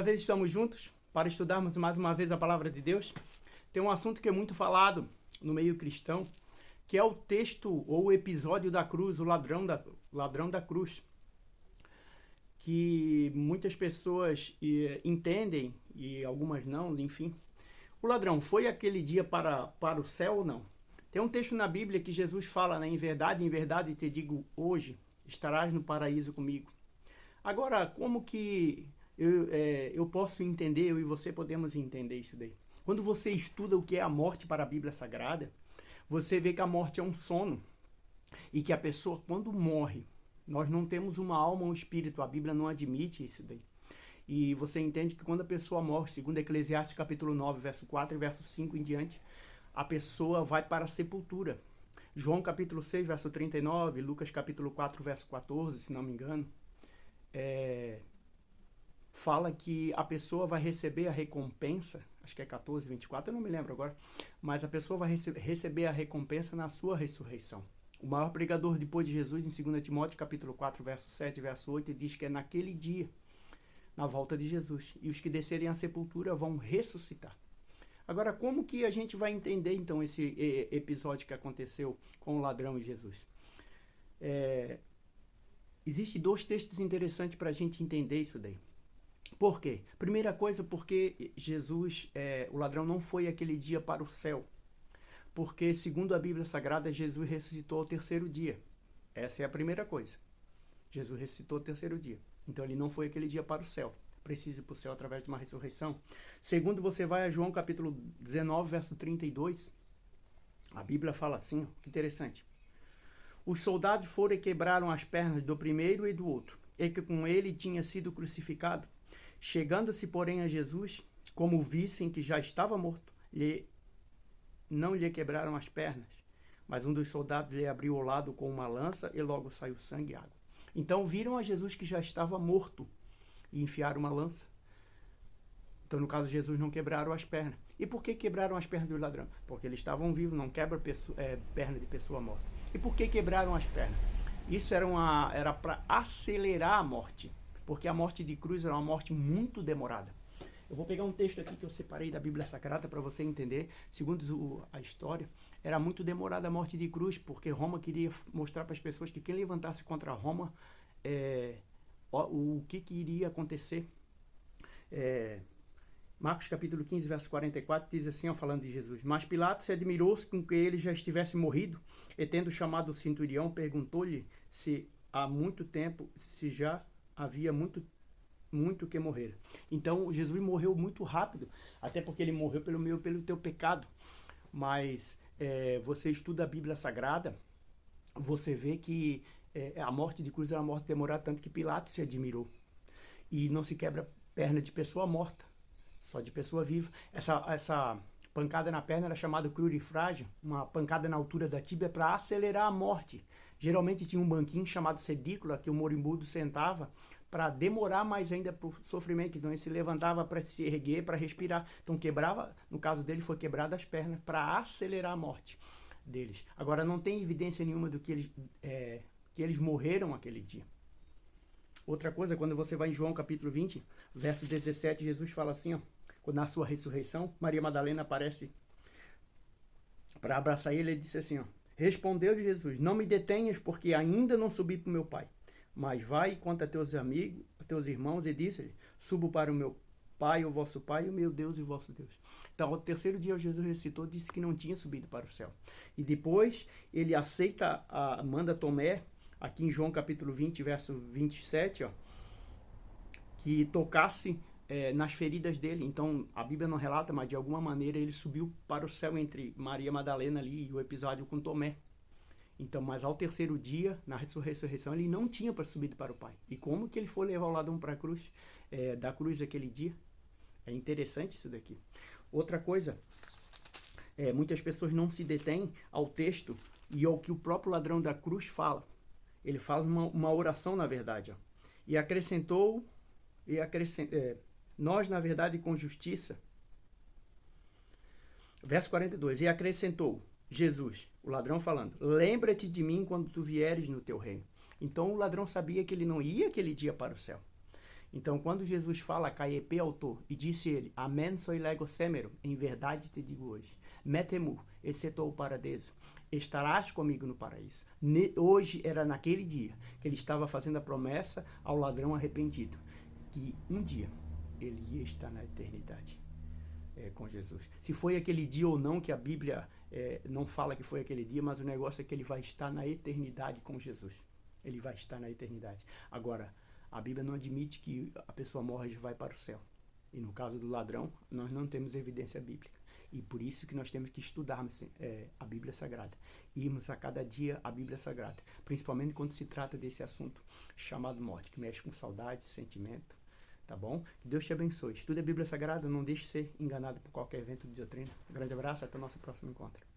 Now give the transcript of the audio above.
uma vez estamos juntos para estudarmos mais uma vez a palavra de Deus. Tem um assunto que é muito falado no meio cristão, que é o texto ou o episódio da cruz, o ladrão da cruz, que muitas pessoas entendem e algumas não, enfim. O ladrão foi aquele dia para o céu ou não? Tem um texto na Bíblia que Jesus fala, né? Em verdade te digo hoje, estarás no paraíso comigo. Agora, como que eu posso entender, eu e você podemos entender isso daí? Quando você estuda o que é a morte para a Bíblia Sagrada, você vê que a morte é um sono e que a pessoa, quando morre, nós não temos uma alma ou um espírito, a Bíblia não admite isso daí. E você entende que quando a pessoa morre, segundo Eclesiastes capítulo 9, verso 4 e verso 5 em diante, a pessoa vai para a sepultura. João capítulo 6, verso 39, Lucas capítulo 4, verso 14, se não me engano, fala que a pessoa vai receber a recompensa, acho que é 14, 24, eu não me lembro agora, mas a pessoa vai receber a recompensa na sua ressurreição. O maior pregador depois de Jesus, em 2 Timóteo capítulo 4, verso 7 e verso 8, diz que é naquele dia, na volta de Jesus, e os que descerem à sepultura vão ressuscitar. Agora, como que a gente vai entender, então, esse episódio que aconteceu com o ladrão e Jesus? Existem dois textos interessantes para a gente entender isso daí. Por quê? Primeira coisa, porque Jesus, o ladrão não foi aquele dia para o céu. Porque, segundo a Bíblia Sagrada, Jesus ressuscitou ao terceiro dia. Essa é a primeira coisa. Jesus ressuscitou ao terceiro dia. Então, ele não foi aquele dia para o céu. Precisa ir para o céu através de uma ressurreição. Segundo, você vai a João capítulo 19, verso 32. A Bíblia fala assim, que interessante. Os soldados foram e quebraram as pernas do primeiro e do outro, e que com ele tinha sido crucificado. Chegando-se, porém, a Jesus, como vissem que já estava morto, não lhe quebraram as pernas, mas um dos soldados lhe abriu o lado com uma lança e logo saiu sangue e água. Então viram a Jesus que já estava morto e enfiaram uma lança. Então, no caso de Jesus, não quebraram as pernas. E por que quebraram as pernas do ladrão? Porque eles estavam vivos, não quebra perna de pessoa morta. E por que quebraram as pernas? Isso era para acelerar a morte, porque a morte de cruz era uma morte muito demorada. Eu vou pegar um texto aqui que eu separei da Bíblia Sagrada para você entender. Segundo a história, era muito demorada a morte de cruz, porque Roma queria mostrar para as pessoas que quem levantasse contra Roma, o que iria acontecer. Marcos capítulo 15, verso 44, diz assim, falando de Jesus. Mas Pilatos se admirou-se com que ele já estivesse morrido, e tendo chamado o centurião, perguntou-lhe se há muito tempo, se já havia muito que morrer. Então, Jesus morreu muito rápido, até porque ele morreu pelo meu e pelo teu pecado. Mas você estuda a Bíblia Sagrada, você vê que a morte de cruz era uma morte demorada, tanto que Pilatos se admirou. E não se quebra perna de pessoa morta, só de pessoa viva. Essa pancada na perna era chamada crurifrágio, uma pancada na altura da tíbia para acelerar a morte. Geralmente tinha um banquinho chamado sedícula que o moribundo sentava para demorar mais ainda para o sofrimento. Então ele se levantava para se erguer, para respirar. Então quebrava, no caso dele foi quebrada as pernas para acelerar a morte deles. Agora não tem evidência nenhuma do que eles morreram aquele dia. Outra coisa, quando você vai em João capítulo 20, verso 17, Jesus fala assim, na sua ressurreição, Maria Madalena aparece para abraçar ele, disse assim, respondeu-lhe Jesus, não me detenhas, porque ainda não subi para o meu Pai, mas vai e conta a teus amigos, a teus irmãos, e disse-lhe, subo para o meu Pai, o vosso Pai, o meu Deus e o vosso Deus. Então, ao terceiro dia, Jesus ressuscitou, disse que não tinha subido para o céu. E depois, ele manda Tomé, aqui em João capítulo 20, verso 27, que tocasse nas feridas dele. Então, a Bíblia não relata, mas de alguma maneira ele subiu para o céu entre Maria Madalena ali e o episódio com Tomé. Então, mas ao terceiro dia, na ressurreição, ele não tinha subido para o Pai. E como que ele foi levar o ladrão para a cruz, da cruz aquele dia? É interessante isso daqui. Outra coisa, muitas pessoas não se detêm ao texto e ao que o próprio ladrão da cruz fala. Ele faz uma oração, na verdade. E acrescentou, nós, na verdade, com justiça. Verso 42. E acrescentou, Jesus, o ladrão falando, lembra-te de mim quando tu vieres no teu reino. Então o ladrão sabia que ele não ia aquele dia para o céu. Então, quando Jesus fala caiepe autor, e disse ele, amen soi lego semero, em verdade te digo hoje, metemu, excetou o paradeso, estarás comigo no paraíso. Hoje era naquele dia que ele estava fazendo a promessa ao ladrão arrependido, que um dia ele ia estar na eternidade com Jesus. Se foi aquele dia ou não, que a Bíblia não fala que foi aquele dia, mas o negócio é que ele vai estar na eternidade com Jesus. Ele vai estar na eternidade. Agora, a Bíblia não admite que a pessoa morre e vai para o céu. E no caso do ladrão, nós não temos evidência bíblica. E por isso que nós temos que estudarmos a Bíblia Sagrada. Irmos a cada dia a Bíblia Sagrada. Principalmente quando se trata desse assunto chamado morte, que mexe com saudade, sentimento. Tá bom? Que Deus te abençoe. Estude a Bíblia Sagrada, não deixe de ser enganado por qualquer evento de doutrina. Um grande abraço, até o nosso próximo encontro.